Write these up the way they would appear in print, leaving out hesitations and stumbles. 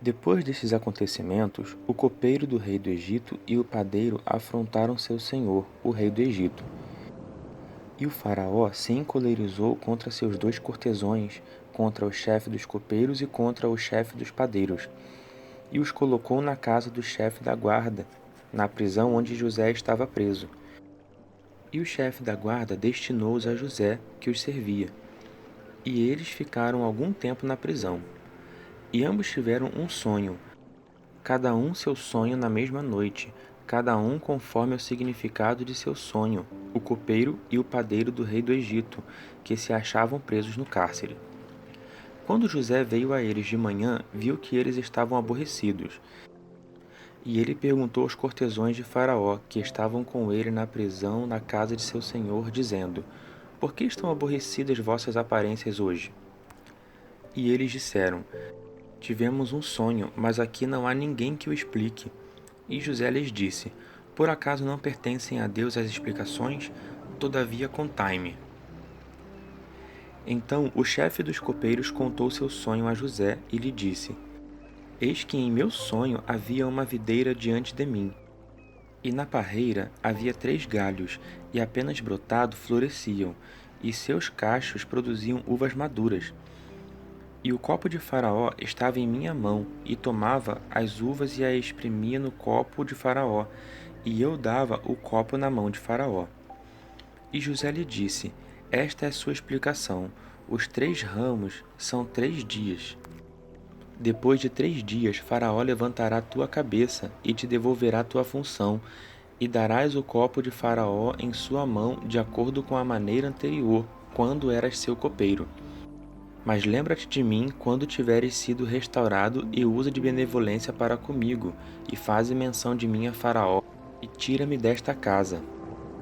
Depois desses acontecimentos, o copeiro do rei do Egito e o padeiro afrontaram seu senhor, o rei do Egito. E o faraó se encolerizou contra seus dois cortesões, contra o chefe dos copeiros e contra o chefe dos padeiros, e os colocou na casa do chefe da guarda, na prisão onde José estava preso. E o chefe da guarda destinou-os a José, que os servia. E eles ficaram algum tempo na prisão. E ambos tiveram um sonho, cada um seu sonho na mesma noite, cada um conforme o significado de seu sonho, o copeiro e o padeiro do rei do Egito, que se achavam presos no cárcere. Quando José veio a eles de manhã, viu que eles estavam aborrecidos. E ele perguntou aos cortesões de Faraó, que estavam com ele na prisão na casa de seu senhor, dizendo: Por que estão aborrecidas vossas aparências hoje? E eles disseram: Tivemos um sonho, mas aqui não há ninguém que o explique. E José lhes disse: Por acaso não pertencem a Deus as explicações? Todavia contai-me. Então o chefe dos copeiros contou seu sonho a José e lhe disse: Eis que em meu sonho havia uma videira diante de mim. E na parreira havia 3 galhos, e apenas brotado floresciam, e seus cachos produziam uvas maduras. E o copo de Faraó estava em minha mão, e tomava as uvas e as exprimia no copo de Faraó, e eu dava o copo na mão de Faraó. E José lhe disse: Esta é a sua explicação. Os 3 ramos são 3 dias. Depois de 3 dias, Faraó levantará tua cabeça e te devolverá tua função, e darás o copo de Faraó em sua mão de acordo com a maneira anterior, quando eras seu copeiro. Mas lembra-te de mim quando tiveres sido restaurado e usa de benevolência para comigo, e faze menção de mim a Faraó, e tira-me desta casa.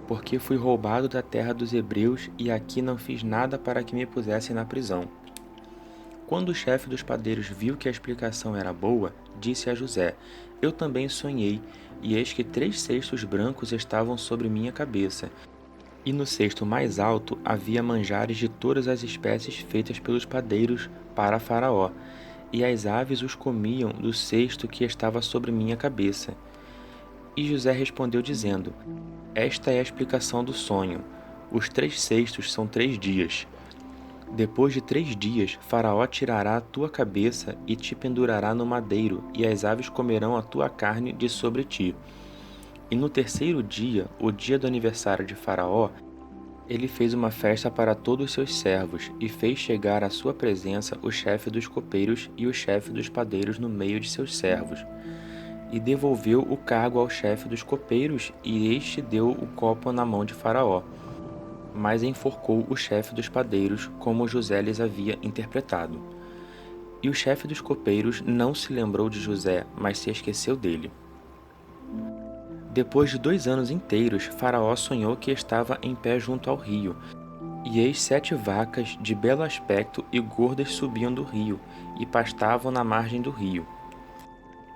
Porque fui roubado da terra dos hebreus, e aqui não fiz nada para que me pusessem na prisão. Quando o chefe dos padeiros viu que a explicação era boa, disse a José: Eu também sonhei, e eis que 3 cestos brancos estavam sobre minha cabeça, e no cesto mais alto havia manjares de todas as espécies feitas pelos padeiros para Faraó, e as aves os comiam do cesto que estava sobre minha cabeça. E José respondeu dizendo: Esta é a explicação do sonho. Os 3 cestos são 3 dias. Depois de 3 dias, Faraó tirará a tua cabeça e te pendurará no madeiro, e as aves comerão a tua carne de sobre ti. E no 3º dia, o dia do aniversário de Faraó, ele fez uma festa para todos os seus servos, e fez chegar à sua presença o chefe dos copeiros e o chefe dos padeiros no meio de seus servos. E devolveu o cargo ao chefe dos copeiros, e este deu o copo na mão de Faraó. Mas enforcou o chefe dos padeiros, como José lhes havia interpretado. E o chefe dos copeiros não se lembrou de José, mas se esqueceu dele. Depois de 2 anos inteiros, Faraó sonhou que estava em pé junto ao rio, e eis 7 vacas de belo aspecto e gordas subiam do rio, e pastavam na margem do rio.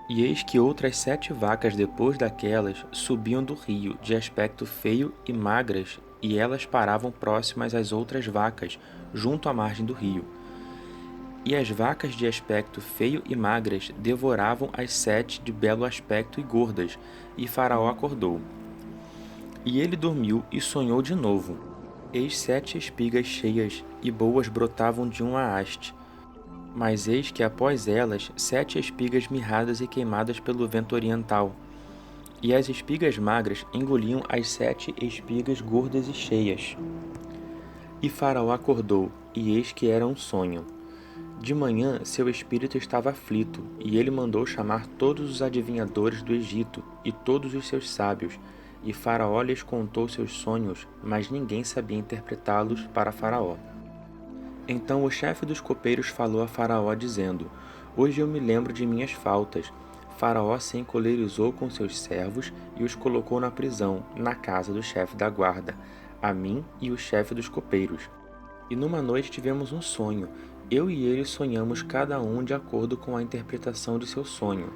E eis que outras 7 vacas depois daquelas subiam do rio, de aspecto feio e magras, e elas paravam próximas às outras vacas, junto à margem do rio. E as vacas de aspecto feio e magras devoravam as 7 de belo aspecto e gordas, e Faraó acordou. E ele dormiu e sonhou de novo. Eis 7 espigas cheias e boas brotavam de uma haste. Mas eis que após elas 7 espigas mirradas e queimadas pelo vento oriental. E as espigas magras engoliam as 7 espigas gordas e cheias. E Faraó acordou, e eis que era um sonho. De manhã seu espírito estava aflito, e ele mandou chamar todos os adivinhadores do Egito, e todos os seus sábios, e Faraó lhes contou seus sonhos, mas ninguém sabia interpretá-los para Faraó. Então o chefe dos copeiros falou a Faraó, dizendo: Hoje eu me lembro de minhas faltas. Faraó se encolerizou com seus servos e os colocou na prisão, na casa do chefe da guarda, a mim e o chefe dos copeiros. E numa noite tivemos um sonho. Eu e ele sonhamos cada um de acordo com a interpretação de seu sonho.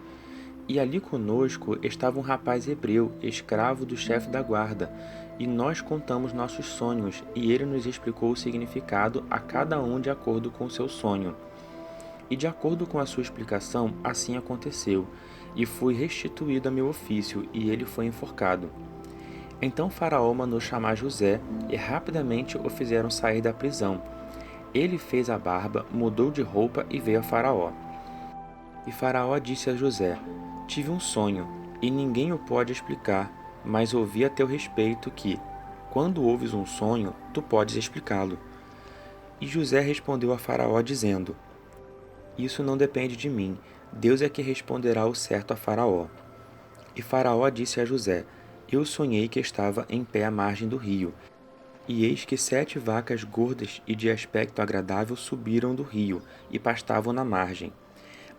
E ali conosco estava um rapaz hebreu, escravo do chefe da guarda, e nós contamos nossos sonhos, e ele nos explicou o significado a cada um de acordo com seu sonho. E de acordo com a sua explicação, assim aconteceu, e fui restituído a meu ofício, e ele foi enforcado. Então Faraó mandou chamar José, e rapidamente o fizeram sair da prisão. Ele fez a barba, mudou de roupa e veio a Faraó. E Faraó disse a José: Tive um sonho, e ninguém o pode explicar, mas ouvi a teu respeito que, quando ouves um sonho, tu podes explicá-lo. E José respondeu a Faraó dizendo: Isso não depende de mim, Deus é que responderá o certo a Faraó. E Faraó disse a José: Eu sonhei que estava em pé à margem do rio, e eis que 7 vacas gordas e de aspecto agradável subiram do rio e pastavam na margem.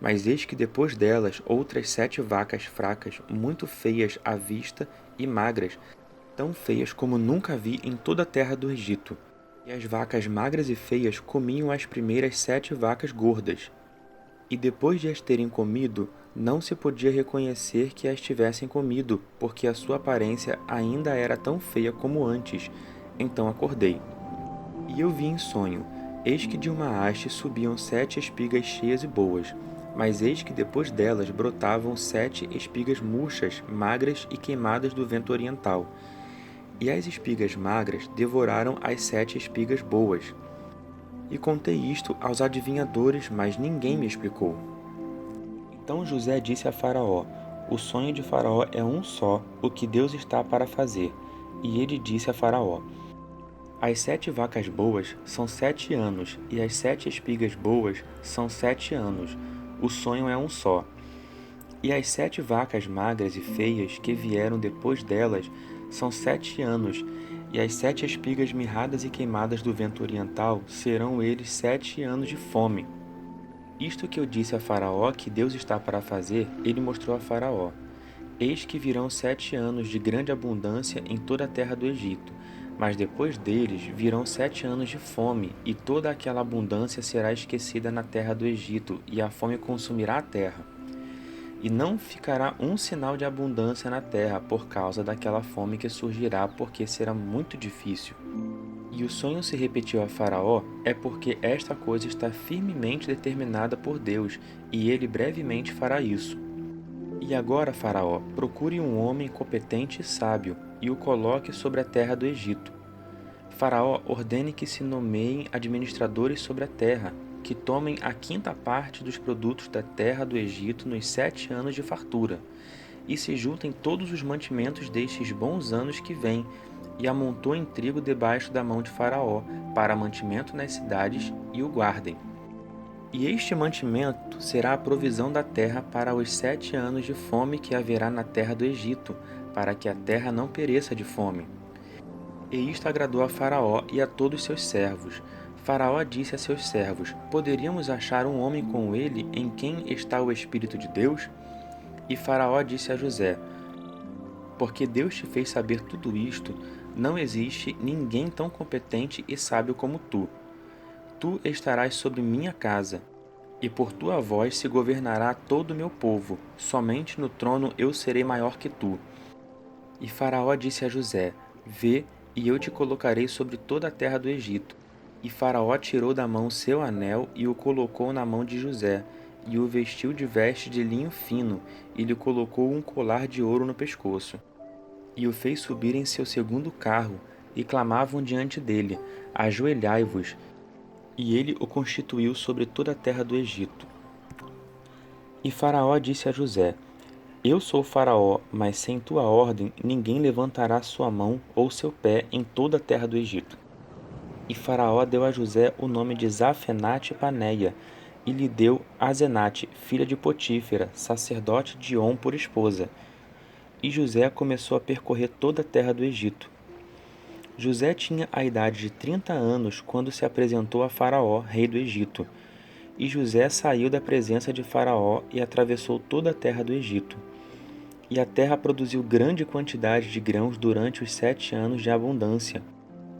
Mas eis que depois delas outras 7 vacas fracas, muito feias à vista e magras, tão feias como nunca vi em toda a terra do Egito. E as vacas magras e feias comiam as primeiras 7 vacas gordas. E depois de as terem comido, não se podia reconhecer que as tivessem comido, porque a sua aparência ainda era tão feia como antes. Então acordei. E eu vi em sonho, eis que de uma haste subiam 7 espigas cheias e boas, mas eis que depois delas brotavam 7 espigas murchas, magras e queimadas do vento oriental. E as espigas magras devoraram as 7 espigas boas. E contei isto aos adivinhadores, mas ninguém me explicou. Então José disse a Faraó: O sonho de Faraó é um só, o que Deus está para fazer. E ele disse a Faraó: As 7 vacas boas são 7 anos, e as 7 espigas boas são 7 anos. O sonho é um só. E as 7 vacas magras e feias que vieram depois delas são 7 anos, e as 7 espigas mirradas e queimadas do vento oriental serão eles 7 anos de fome. Isto que eu disse a Faraó que Deus está para fazer, ele mostrou a Faraó. Eis que virão 7 anos de grande abundância em toda a terra do Egito, mas depois deles virão 7 anos de fome, e toda aquela abundância será esquecida na terra do Egito, e a fome consumirá a terra. E não ficará um sinal de abundância na terra por causa daquela fome que surgirá, porque será muito difícil. E o sonho se repetiu a Faraó, é porque esta coisa está firmemente determinada por Deus, e ele brevemente fará isso. E agora, Faraó, procure um homem competente e sábio, e o coloque sobre a terra do Egito. Faraó ordene que se nomeiem administradores sobre a terra, que tomem a 5ª parte dos produtos da terra do Egito nos 7 anos de fartura, e se juntem todos os mantimentos destes bons anos que vêm, e amontoem trigo debaixo da mão de Faraó, para mantimento nas cidades, e o guardem. E este mantimento será a provisão da terra para os 7 anos de fome que haverá na terra do Egito, para que a terra não pereça de fome. E isto agradou a Faraó e a todos seus servos. Faraó disse a seus servos: Poderíamos achar um homem com ele em quem está o Espírito de Deus? E Faraó disse a José: Porque Deus te fez saber tudo isto, não existe ninguém tão competente e sábio como tu. Tu estarás sobre minha casa, e por tua voz se governará todo o meu povo. Somente no trono eu serei maior que tu. E Faraó disse a José: Vê, e eu te colocarei sobre toda a terra do Egito. E Faraó tirou da mão seu anel e o colocou na mão de José, e o vestiu de veste de linho fino, e lhe colocou um colar de ouro no pescoço. E o fez subir em seu segundo carro, e clamavam diante dele: Ajoelhai-vos. E ele o constituiu sobre toda a terra do Egito. E Faraó disse a José: Eu sou Faraó, mas sem tua ordem ninguém levantará sua mão ou seu pé em toda a terra do Egito. E Faraó deu a José o nome de Zafenate-Paneia, e lhe deu Azenate, filha de Potífera, sacerdote de On, por esposa. E José começou a percorrer toda a terra do Egito. José tinha a idade de 30 anos quando se apresentou a Faraó, rei do Egito. E José saiu da presença de Faraó e atravessou toda a terra do Egito. E a terra produziu grande quantidade de grãos durante os 7 anos de abundância.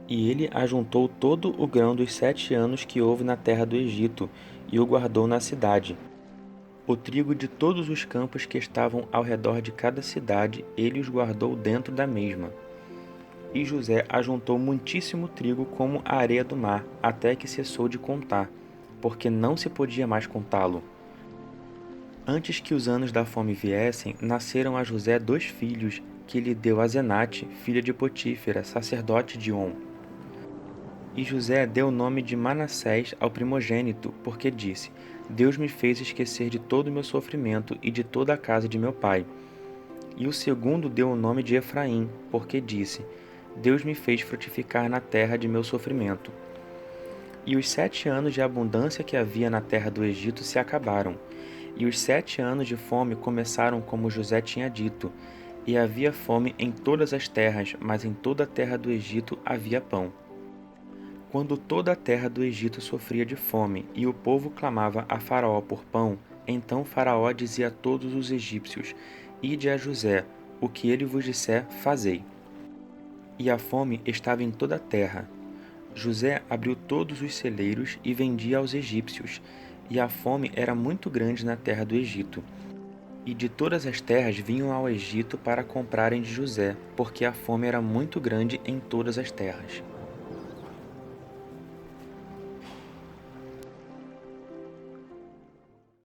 E ele ajuntou todo o grão dos 7 anos que houve na terra do Egito, e o guardou na cidade. O trigo de todos os campos que estavam ao redor de cada cidade, ele os guardou dentro da mesma. E José ajuntou muitíssimo trigo como a areia do mar, até que cessou de contar, porque não se podia mais contá-lo. Antes que os anos da fome viessem, nasceram a José 2 filhos, que lhe deu Asenate, filha de Potífera, sacerdote de On. E José deu o nome de Manassés ao primogênito, porque disse: Deus me fez esquecer de todo o meu sofrimento e de toda a casa de meu pai. E o segundo deu o nome de Efraim, porque disse: Deus me fez frutificar na terra de meu sofrimento. E os 7 anos de abundância que havia na terra do Egito se acabaram. E os 7 anos de fome começaram como José tinha dito. E havia fome em todas as terras, mas em toda a terra do Egito havia pão. Quando toda a terra do Egito sofria de fome, e o povo clamava a Faraó por pão, então Faraó dizia a todos os egípcios: Ide a José, o que ele vos disser, fazei. E a fome estava em toda a terra. José abriu todos os celeiros e vendia aos egípcios, e a fome era muito grande na terra do Egito. E de todas as terras vinham ao Egito para comprarem de José, porque a fome era muito grande em todas as terras.